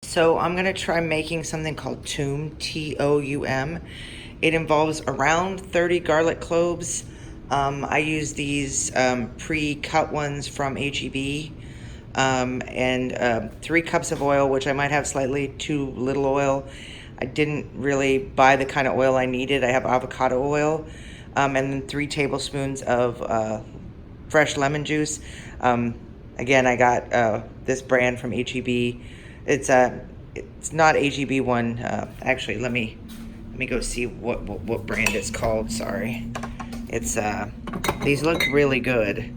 So I'm gonna try making something called Toum, Toum. It involves around 30 garlic cloves. I use these pre-cut ones from HEB, and 3 cups of oil, which I might have slightly too little oil. I didn't really buy the kind of oil I needed. I have avocado oil, and then 3 tablespoons of fresh lemon juice. Again, I got this brand from HEB. It's not HEB one. Actually, let me go see what brand it's called. Sorry, it's these look really good.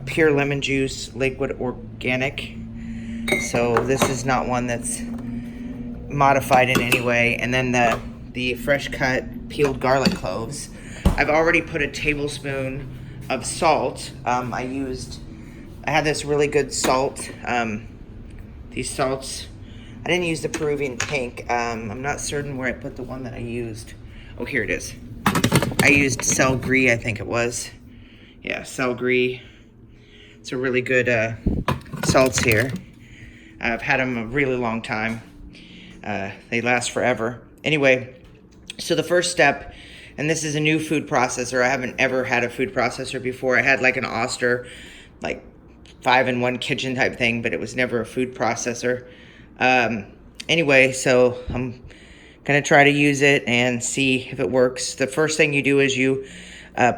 Pure lemon juice, liquid organic. So this is not one that's modified in any way. And then the fresh cut peeled garlic cloves. I've already put a tablespoon of salt. I had this really good salt. These salts, I didn't use the Peruvian pink. I'm not certain where I put the one that I used. Oh, here it is. I used Cell Gris, I think it was. Yeah, Cell Gris. It's a really good salts here. I've had them a really long time. They last forever. Anyway, so the first step, and this is a new food processor. I haven't ever had a food processor before. I had like an Oster, like 5-in-1 kitchen type thing, but it was never a food processor. Anyway, so I'm gonna try to use it and see if it works. The first thing you do is you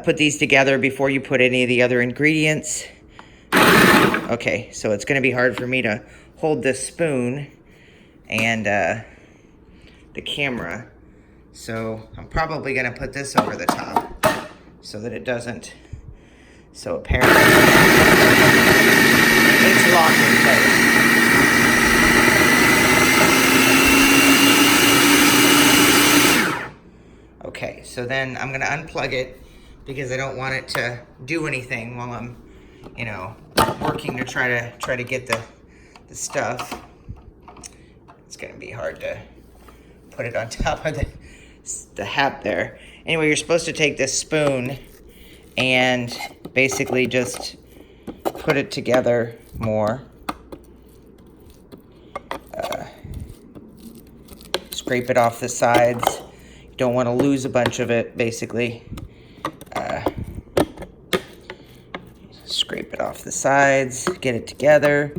put these together before you put any of the other ingredients. Okay, so it's gonna be hard for me to hold this spoon and the camera. So I'm probably gonna put this over the top so that it doesn't. So apparently it's locked in place. Okay, so then I'm gonna unplug it because I don't want it to do anything while I'm, working to try to get the stuff. It's gonna be hard to put it on top of the hat there. Anyway, you're supposed to take this spoon and basically just put it together more. Scrape it off the sides. You don't want to lose a bunch of it, basically. Scrape it off the sides, get it together.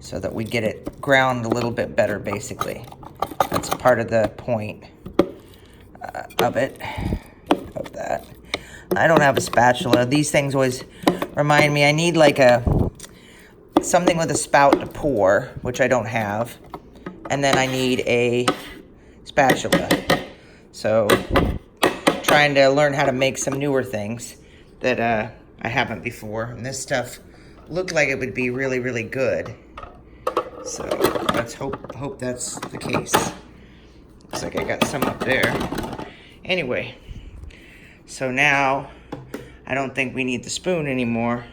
So that we get it ground a little bit better, basically. That's part of the point of that. I don't have a spatula. These things always remind me, I need like something with a spout to pour, which I don't have. And then I need a spatula. So, trying to learn how to make some newer things that I haven't before. And this stuff looked like it would be really, really good. So let's hope that's the case. Looks like I got some up there. Anyway, so now I don't think we need the spoon anymore.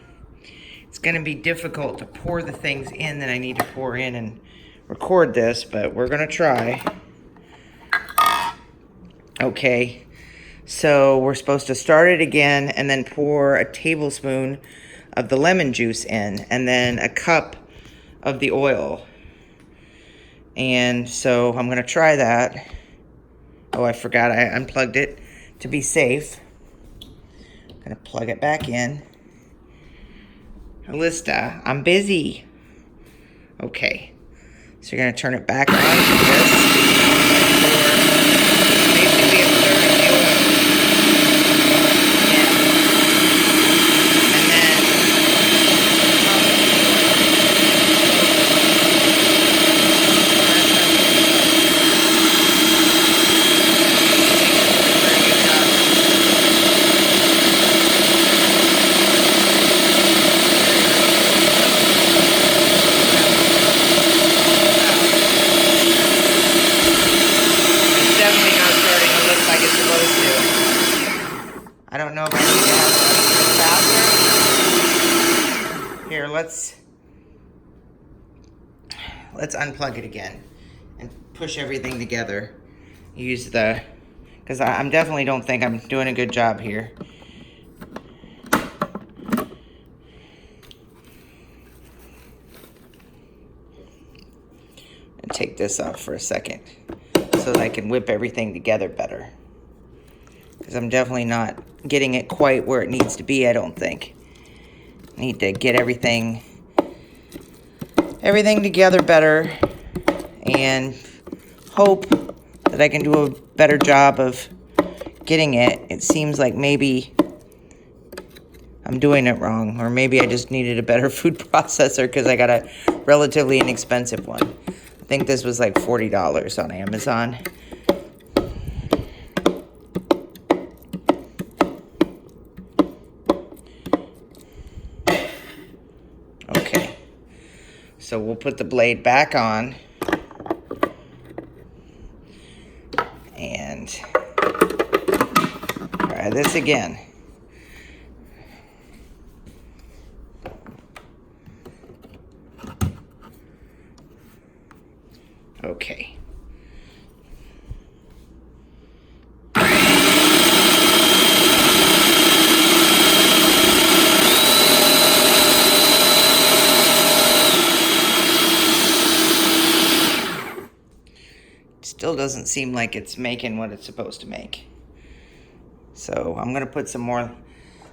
It's gonna be difficult to pour the things in that I need to pour in and record this, but we're gonna try. Okay, so we're supposed to start it again and then pour a tablespoon of the lemon juice in and then a cup of the oil. And so I'm gonna try that. Oh, I forgot I unplugged it to be safe. I'm gonna plug it back in. Alyssa, I'm busy. Okay, so you're gonna turn it back on to this. Basically a third of the oil. I don't know if I need to have it faster. Here, let's unplug it again and push everything together. Use because I definitely don't think I'm doing a good job here. and take this off for a second so that I can whip everything together better. Because I'm definitely not getting it quite where it needs to be, I don't think. Need to get everything together better and hope that I can do a better job of getting it. It seems like maybe I'm doing it wrong, or maybe I just needed a better food processor because I got a relatively inexpensive one. I think this was like $40 on Amazon. Okay, so we'll put the blade back on and try this again. Okay. Still doesn't seem like it's making what it's supposed to make. So I'm gonna put some more. I'm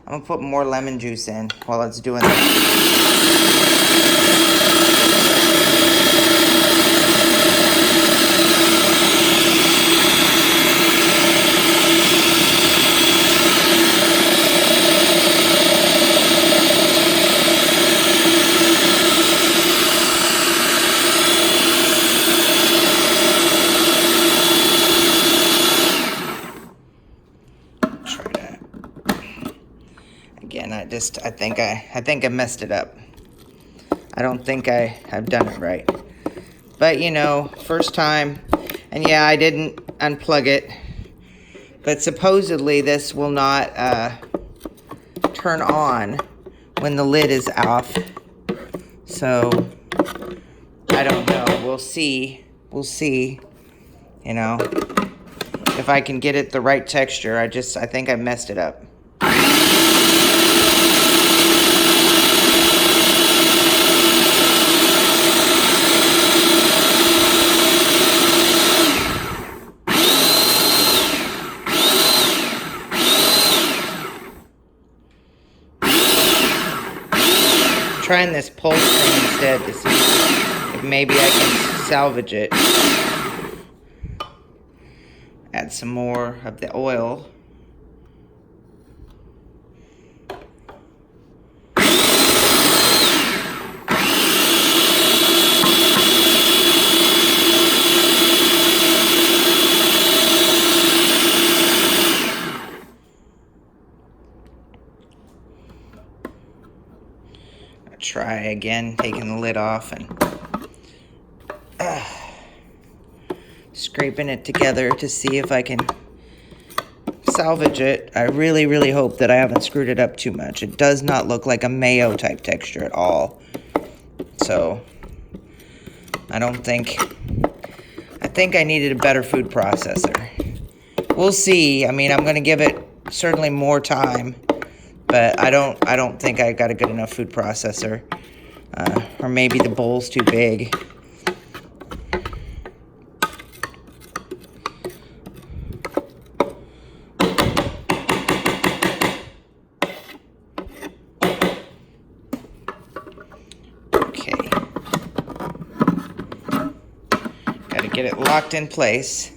gonna put more lemon juice in while it's doing that. Again, I think I messed it up. I don't think I've done it right. But you know, first time, and yeah, I didn't unplug it. But supposedly this will not turn on when the lid is off. So I don't know. We'll see. We'll see. You know, if I can get it the right texture. I think I messed it up. Trying this pulse thing instead to see if maybe I can salvage it. Add some more of the oil. Try again, taking the lid off and scraping it together to see if I can salvage it. I really, really hope that I haven't screwed it up too much. It does not look like a mayo type texture at all. So I think I needed a better food processor. We'll see. I mean, I'm going to give it certainly more time. But I don't think I got a good enough food processor. Or maybe the bowl's too big. Okay. Gotta get it locked in place.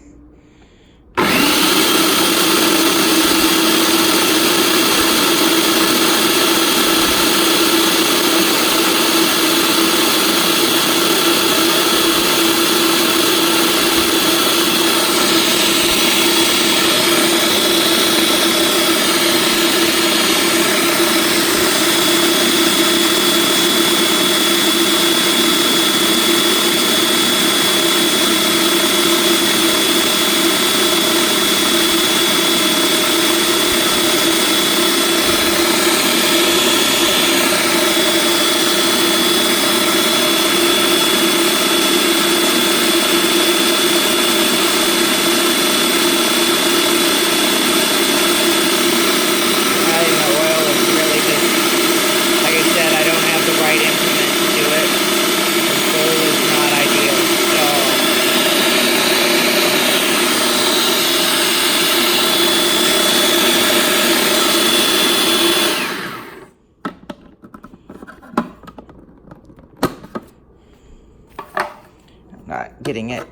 not getting it.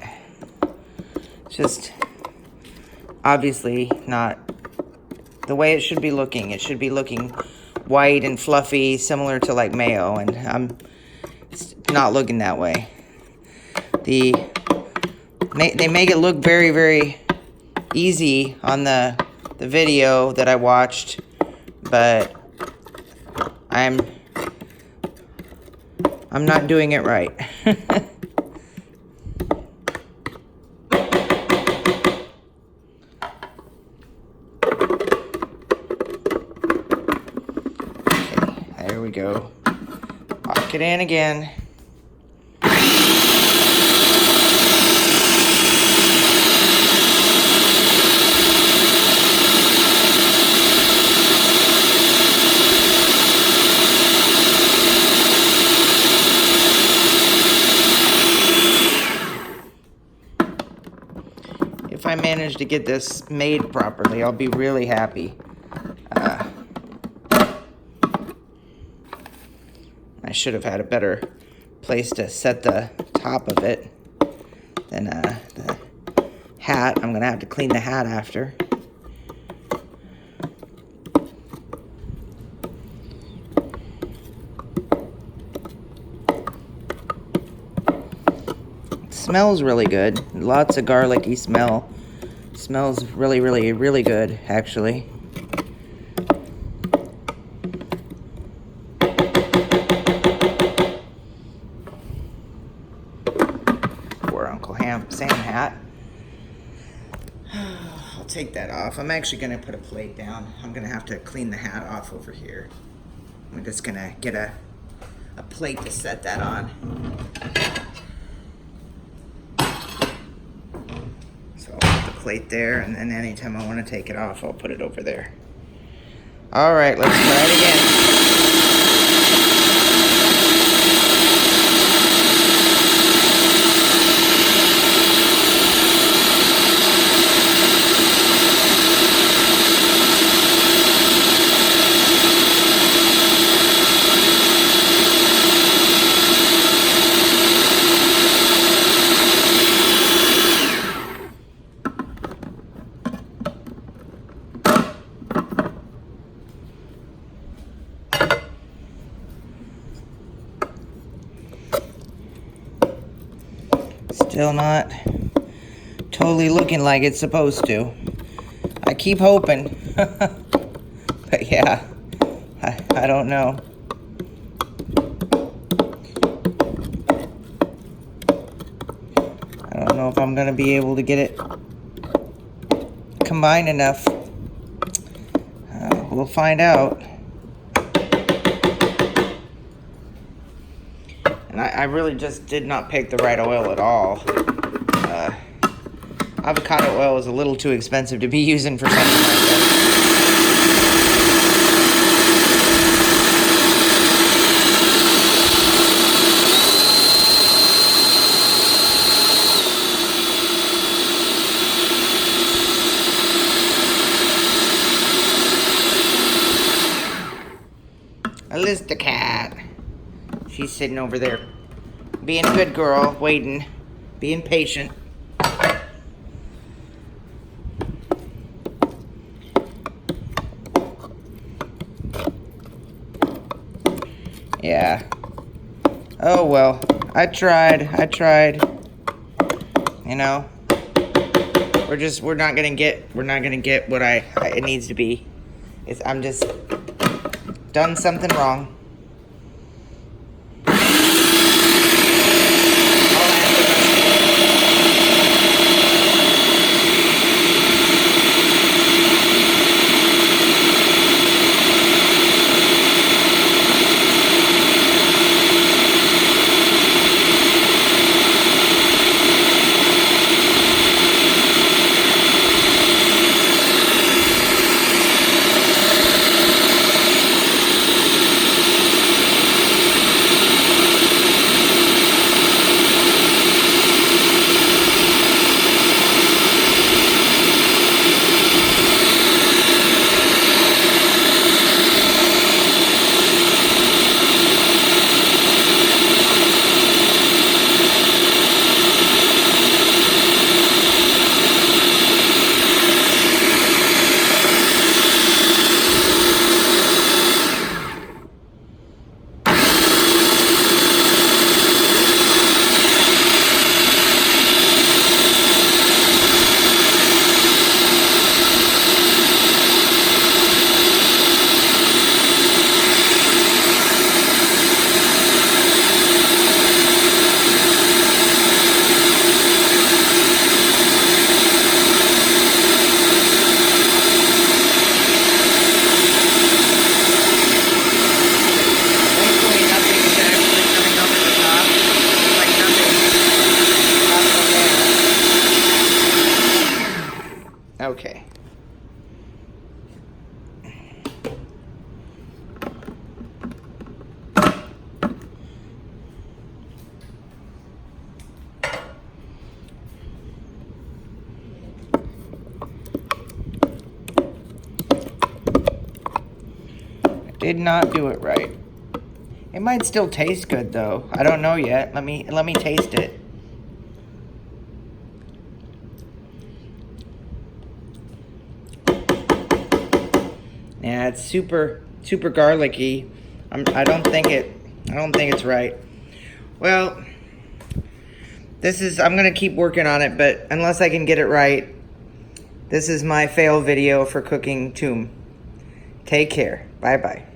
It's just obviously not the way it should be looking. It should be looking white and fluffy, similar to like mayo, and it's not looking that way. They make it look very, very easy on the video that I watched, but I'm not doing it right. Okay, there we go. Lock it in again. If I manage to get this made properly, I'll be really happy. I should have had a better place to set the top of it than the hat. I'm gonna have to clean the hat after. It smells really good. Lots of garlicky smell. Smells really, really, really good, actually. Poor Uncle Sam hat. I'll take that off. I'm actually going to put a plate down. I'm going to have to clean the hat off over here. I'm just going to get a plate to set that on. So I'll put the plate there, and then anytime I want to take it off, I'll put it over there. All right, let's try it again. Still not totally looking like it's supposed to. I keep hoping. But yeah, I don't know. I don't know if I'm going to be able to get it combined enough. We'll find out. And I really just did not pick the right oil at all. Avocado oil is a little too expensive to be using for something like that. Cat. She's sitting over there, being a good girl, waiting, being patient. Yeah. Oh well. I tried. You know. We're not gonna get what it needs to be. I'm just done something wrong. Did not do it right. It might still taste good though. I don't know yet. Let me taste it. Yeah, it's super garlicky. I don't think it's right. Well, I'm gonna keep working on it, but unless I can get it right, this is my fail video for cooking toum. Take care. Bye bye.